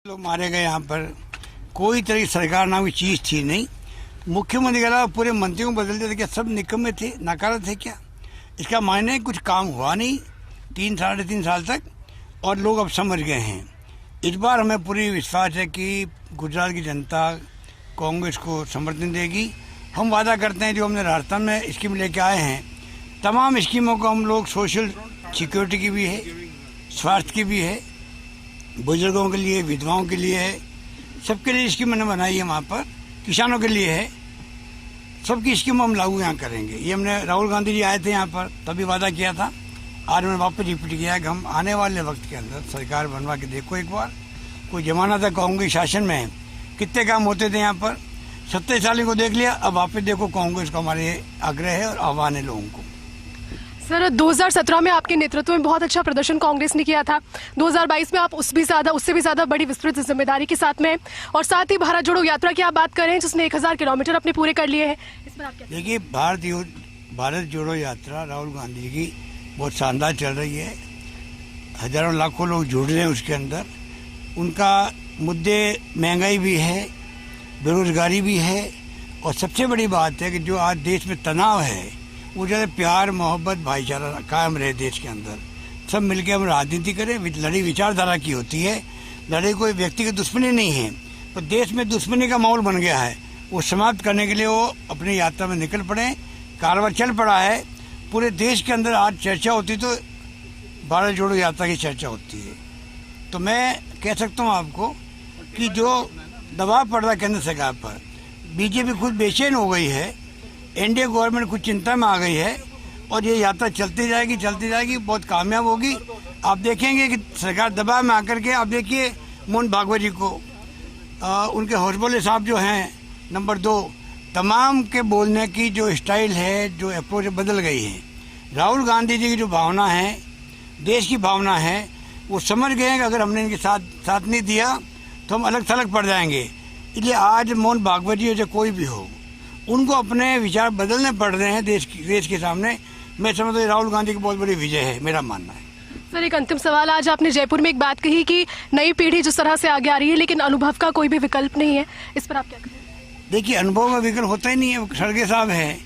लोग मारे गए। यहाँ पर कोई तरह की सरकार नाम की चीज थी नहीं। मुख्यमंत्री के अलावा पूरे मंत्रियों को बदल देते, क्या सब निकम्मे थे, नाकारा थे क्या? इसका मायने कुछ काम हुआ नहीं 3-3.5 साल तक, और लोग अब समझ गए हैं। इस बार हमें पूरी विश्वास है कि गुजरात की जनता कांग्रेस को समर्थन देगी। हम वादा करते हैं जो हमने राजस्थान में स्कीम लेके आए हैं, तमाम स्कीमों को हम लोग सोशल सिक्योरिटी की भी है, स्वास्थ्य की भी है, बुजुर्गों के लिए, विधवाओं के लिए है, सबके लिए स्कीम मैंने बनाई है। वहाँ पर किसानों के लिए है, सबकी स्कीम हम लागू यहाँ करेंगे। ये हमने राहुल गांधी जी आए थे यहाँ पर, तभी वादा किया था। आज मैंने वापस रिपीट किया है कि हम आने वाले वक्त के अंदर सरकार बनवा के देखो एक बार। कोई जमाना था कांग्रेस शासन में, कितने काम होते थे यहाँ पर। 27 साल को देख लिया, अब वापस देखो कांग्रेस को हमारे आग्रह है और आह्वान है लोगों को। सर, 2017 में आपके नेतृत्व में बहुत अच्छा प्रदर्शन कांग्रेस ने किया था। 2022 में आप उससे भी ज्यादा बड़ी विस्तृत जिम्मेदारी के साथ में, और साथ ही भारत जोड़ो यात्रा की आप बात कर रहे हैं जिसने 1000 किलोमीटर अपने पूरे कर लिए हैं। इस पर आप क्या? देखिए, भारत जोड़ो यात्रा राहुल गांधी की बहुत शानदार चल रही है। हजारों लाखों लोग जुड़ रहे हैं उसके अंदर। उनका मुद्दे महंगाई भी है, बेरोजगारी भी है, और सबसे बड़ी बात है कि जो आज देश में तनाव है वो ज़्यादा प्यार, मोहब्बत, भाईचारा कायम रहे देश के अंदर। सब मिलकर हम राजनीति करें। लड़ाई विचारधारा की होती है, लड़ाई कोई व्यक्ति की दुश्मनी नहीं है। तो देश में दुश्मनी का माहौल बन गया है, वो समाप्त करने के लिए वो अपनी यात्रा में निकल पड़े। कारोबार चल पड़ा है पूरे देश के अंदर। आज चर्चा होती तो भारत जोड़ो यात्रा की चर्चा होती है। तो मैं कह सकता हूँ आपको कि जो दबाव पड़ रहा है केंद्र सरकार पर, बीजेपी खुद बेचैन हो गई है, एनडीए गवर्नमेंट कुछ चिंता में आ गई है, और ये यात्रा चलती जाएगी, बहुत कामयाब होगी। आप देखेंगे कि सरकार दबाव में आकर के, आप देखिए मोहन भागवत जी को, उनके हौसबोले साहब जो हैं नंबर 2, तमाम के बोलने की जो स्टाइल है, जो अप्रोच बदल गई है। राहुल गांधी जी की जो भावना है, देश की भावना है, वो समझ गए हैं कि अगर हमने इनके साथ नहीं दिया तो हम अलग थलग पड़ जाएंगे। इसलिए आज मोहन भागवत जी जो कोई भी हो, उनको अपने विचार बदलने पड़ रहे हैं देश के सामने। मैं समझता हूँ राहुल गांधी की बहुत बड़ी विजय है, मेरा मानना है। सर, एक अंतिम सवाल। आज आपने जयपुर में एक बात कही कि नई पीढ़ी जिस तरह से आगे आ रही है, लेकिन अनुभव का कोई भी विकल्प नहीं है। इस पर आप क्या कहें? देखिए, अनुभव का विकल्प होता ही नहीं है। खड़गे साहब हैं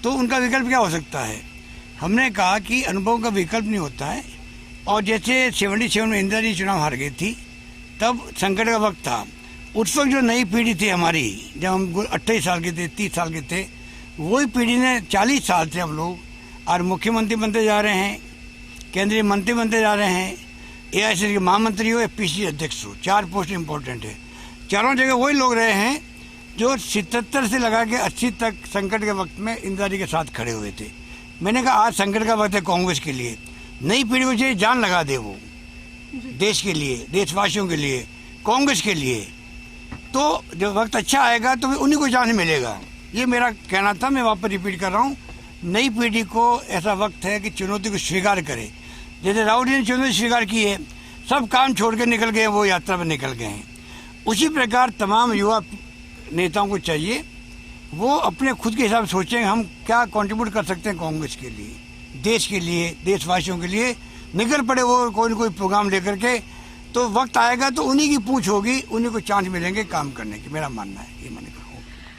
तो उनका विकल्प क्या हो सकता है? हमने कहा कि अनुभव का विकल्प नहीं होता है। और जैसे 77 में इंदिरा जी चुनाव हार गई थी, तब संकट का वक्त था। उस वक्त जो नई पीढ़ी थी हमारी, जब हम 28 साल के थे, 30 साल के थे, वही पीढ़ी ने 40 साल से हम लोग और मुख्यमंत्री बनते जा रहे हैं, केंद्रीय मंत्री बनते जा रहे हैं, एआईसीसी के महामंत्री हो, एफपीसी अध्यक्ष हो, 4 पोस्ट इंपॉर्टेंट है। चारों जगह वही लोग रहे हैं जो 77 से लगा के 80 तक संकट के वक्त में इंदिरा जी के साथ खड़े हुए थे। मैंने कहा आज संकट का वक्त है कांग्रेस के लिए। नई पीढ़ी को चाहिए जान लगा दे वो, देश के लिए, देशवासियों के लिए, कांग्रेस के लिए। तो जब वक्त अच्छा आएगा तो उन्हीं को चांस मिलेगा। ये मेरा कहना था, मैं वापस रिपीट कर रहा हूँ। नई पीढ़ी को ऐसा वक्त है कि चुनौती को स्वीकार करे। जैसे राहुल जी ने चुनौती स्वीकार की है, सब काम छोड़ के निकल गए, वो यात्रा पर निकल गए हैं। उसी प्रकार तमाम युवा नेताओं को चाहिए वो अपने खुद के हिसाब से सोचें हम क्या कंट्रीब्यूट कर सकते हैं कांग्रेस के लिए, देश के लिए, देशवासियों के लिए। निकल पड़े वो कोई न कोई प्रोग्राम लेकर के। तो वक्त आएगा तो उन्हीं की पूछ होगी, उन्हीं को चांस मिलेंगे काम करने की, मेरा मानना है। ये मैंने कहा।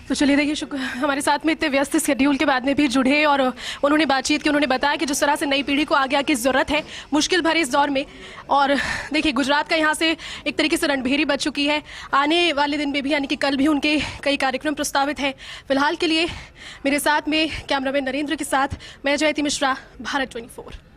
तो चलिए, देखिए, हमारे साथ में इतने व्यस्त शेड्यूल के बाद में भी जुड़े, और उन्होंने बातचीत की। उन्होंने बताया कि जिस तरह से नई पीढ़ी को आगे आके ज़रूरत है मुश्किल भरे इस दौर में। और देखिए, गुजरात का यहाँ से एक तरीके से रणभेरी बच चुकी है। आने वाले दिन में भी, यानी कि कल भी, उनके कई कार्यक्रम प्रस्तावित हैं। फिलहाल के लिए मेरे साथ में कैमरामैन नरेंद्र के साथ मैं जयती मिश्रा, भारत 24।